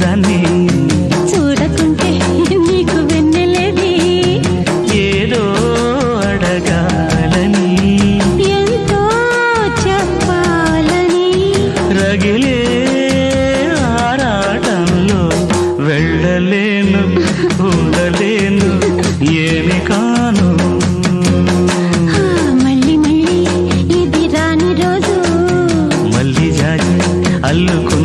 చిన్నదాన్ని చూడకుంటే నీకు వెన్నెలేది ఏదో అడగాలని ఎంతో చెప్పాలని రగిలే ఆరాటంలో వెళ్ళలేను ఉండలేను ఏమి కాను మళ్ళీ మళ్ళీ ఇది రాని రోజు మళ్ళీ జాజి అల్లుకు